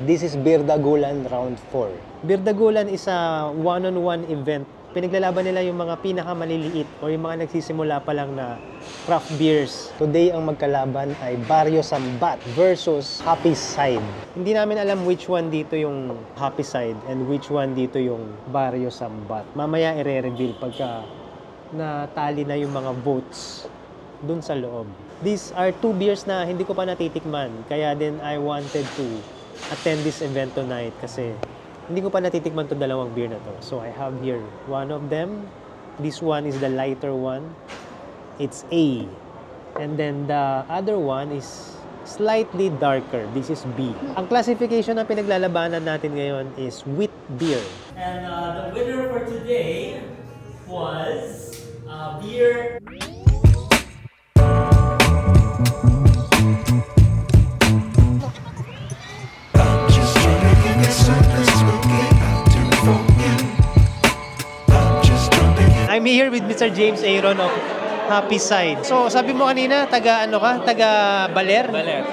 This is Birdagulan Round 4. Birdagulan is a one-on-one event. Pinaglalaban nila yung mga pinakamaliliit o yung mga nagsisimula pa lang na craft beers. Today, ang magkalaban ay Barrio Sambat versus Happy Side. Hindi namin alam which one dito yung Happy Side and which one dito yung Barrio Sambat. Mamaya i-reveal pagka natali na yung mga votes dun sa loob. These are two beers na hindi ko pa natitikman. Kaya din I wanted to attend this event tonight kasi hindi ko pa natitikman itong dalawang beer na to. So I have here one of them. This one is the lighter one. It's A. And then the other one is slightly darker. This is B. Ang classification na pinaglalabanan natin ngayon is wheat beer. And the winner for today was beer. I'm here with Mr. James Aaron of Happy Side. So, sabi mo kanina, taga Baler? Baler.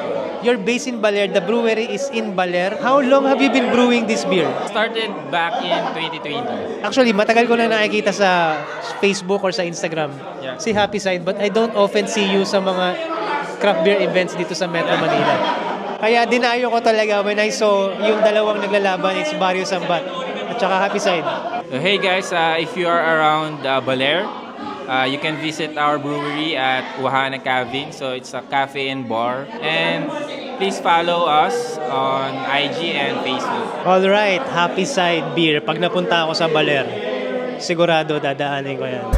You're based in Baler. The brewery is in Baler. How long have you been brewing this beer? Started back in 2020. Actually, matagal ko na nakikita sa Facebook or sa Instagram si Happy Side, but I don't often see you sa mga craft beer events dito sa Metro Manila. Kaya dinayo ko talaga when I saw yung dalawang naglalaban, it's Barrio Sambat at saka Happy Side. Hey guys, if you are around Baler, you can visit our brewery at Wahana Caving. So it's a cafe and bar. And please follow us on IG and Facebook. Alright, Happy Side Beer. Pag napunta ako sa Baler, sigurado dadaanin ko yan.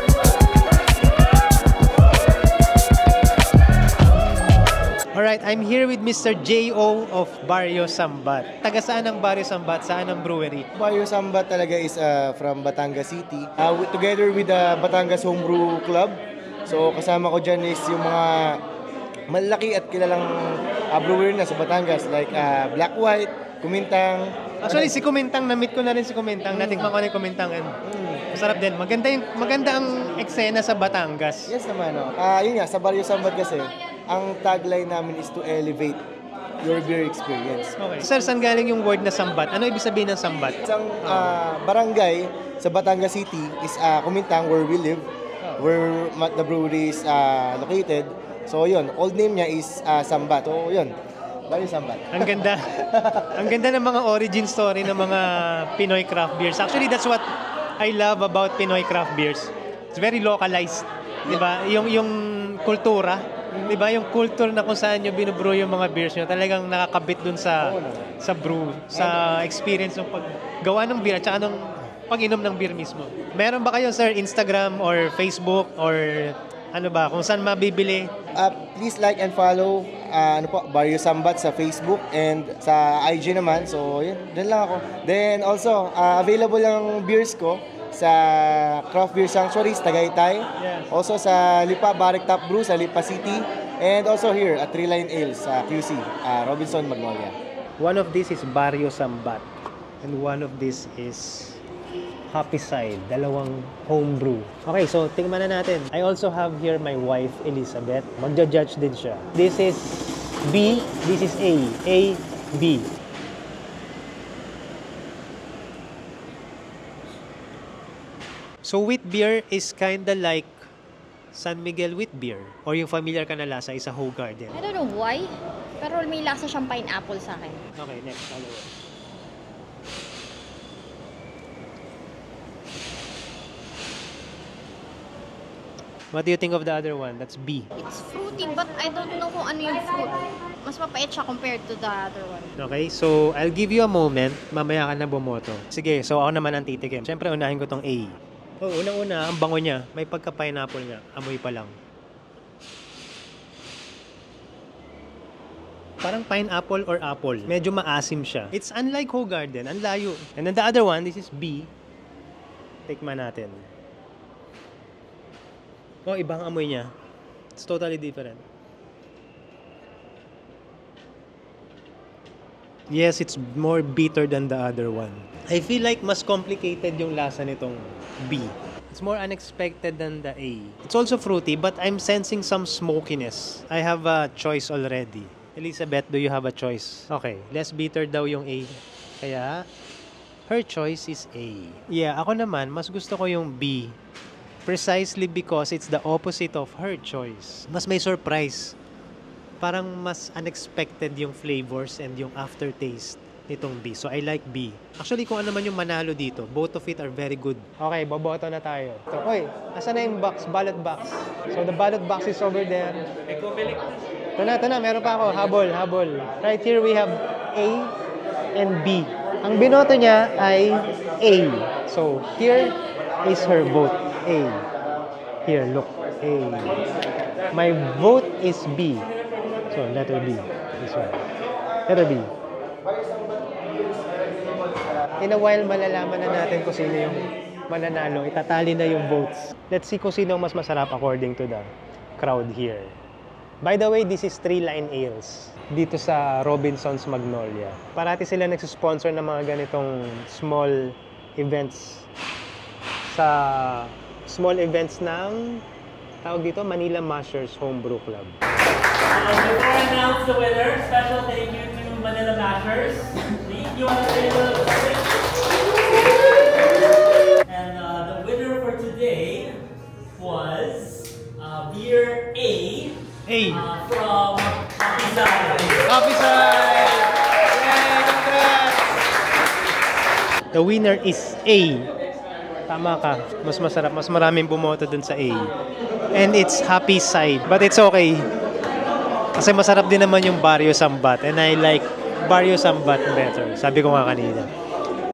Alright, I'm here with Mr. J.O. of Barrio Sambat. Taga saan ang Barrio Sambat? Saan ang brewery? Barrio Sambat talaga is from Batangas City. Together with the Batangas Homebrew Club. So kasama ko dyan is yung mga malaki at kilalang brewery na sa Batangas like Black White, Kumintang. Actually, si Kumintang, na-meet ko na rin si Kumintang. Natikman ko na yung Kumintang. Masarap din. Maganda ang eksena sa Batangas. Yes naman. Yun nga, sa Barrio Sambat kasi, ang tagline namin is to elevate your beer experience. Okay. Sir, saan galing yung word na sambat? Ano ibig sabihin ng sambat? Isang barangay sa Batangas City is Kumintang, where we live, where the brewery is located. So yun, old name niya is Sambat. So yun, Barrio Sambat. Ang ganda. Ang ganda ng mga origin story ng mga Pinoy craft beers. Actually, that's what I love about Pinoy craft beers. It's very localized. Diba? Yung kultura. Diba? Yung culture na kung saan nyo binubrew yung mga beers nyo, talagang nakakabit dun sa brew, sa experience ng paggawa ng beer at saka ng pag-inom ng beer mismo. Meron ba kayo, sir, Instagram or Facebook or ano ba, kung saan mabibili? Please like and follow Barrio Sambat sa Facebook and sa IG naman. So, yun, dyan lang ako. Then also, available ang beers ko sa Craft Beer Sanctuaries, Tagaytay. Yes. Also sa Lipa Barrick Tap Brew sa Lipa City. And also here at Three Line Ales sa QC, Robinson, Magnolia. One of this is Barrio Sambat and one of this is Happy Side, dalawang homebrew. Okay, so tingnan na natin. I also have here my wife, Elizabeth. Magja-judge din siya. This is B, this is A. A, B. So wheat beer is kinda like San Miguel wheat beer. Or yung familiar ka na lasa is a Hoegaarden. I don't know why, pero may lasa siyang pineapple sa akin. Okay, next, follow. What do you think of the other one? That's B. It's fruity, but I don't know kung ano yung fruit. Mas mapait siya compared to the other one. Okay, so I'll give you a moment. Mamaya ka na bumoto. Sige, so ako naman ang titikim. Siyempre, unahin ko tong A. Oh, unang-una, ang bango niya. May pagka-pineapple nga. Amoy pa lang. Parang pineapple or apple. Medyo maasim siya. It's unlike Hoegaarden. Ang layo. And then the other one, this is B. Tikman natin. Oh, ibang amoy niya. It's totally different. Yes, it's more bitter than the other one. I feel like mas complicated yung lasa nitong B. It's more unexpected than the A. It's also fruity, but I'm sensing some smokiness. I have a choice already. Elizabeth, do you have a choice? Okay, less bitter daw yung A. Kaya, her choice is A. Yeah, ako naman, mas gusto ko yung B. Precisely because it's the opposite of her choice. Mas may surprise. Parang mas unexpected yung flavors and yung aftertaste nitong B. So, I like B. Actually, kung ano man yung manalo dito, both of it are very good. Okay, boboto na tayo. So, oy, asan na yung box? Ballot box. So, the ballot box is over there. Ito na, meron pa ako. Habol. Right here, we have A and B. Ang binoto niya ay A. So, here is her vote. A. Here, look. A. My vote is B. So, letter B. This one. Letter B. In a while, malalaman na natin kung sino yung mananalo. Itatali na yung votes. Let's see kung sino ang mas masarap according to the crowd here. By the way, this is 3-line ales dito sa Robinson's Magnolia. Parati sila nagsusponsor ng mga ganitong small events ng tawag dito, Manila Mashers Homebrew Club. Before I announce the winner, special thank you to Manila Mashers. Please, you want to say a little bit? And the winner for today was beer A. From Happy Side. Happy Side! Yay! Congrats! The winner is A. Tama ka. Mas masarap. Mas maraming bumoto dun sa A. And it's Happy Side. But it's okay. Kasi masarap din naman yung Barrio Sambat. And I like Barrio Sambat better. Sabi ko nga kanina.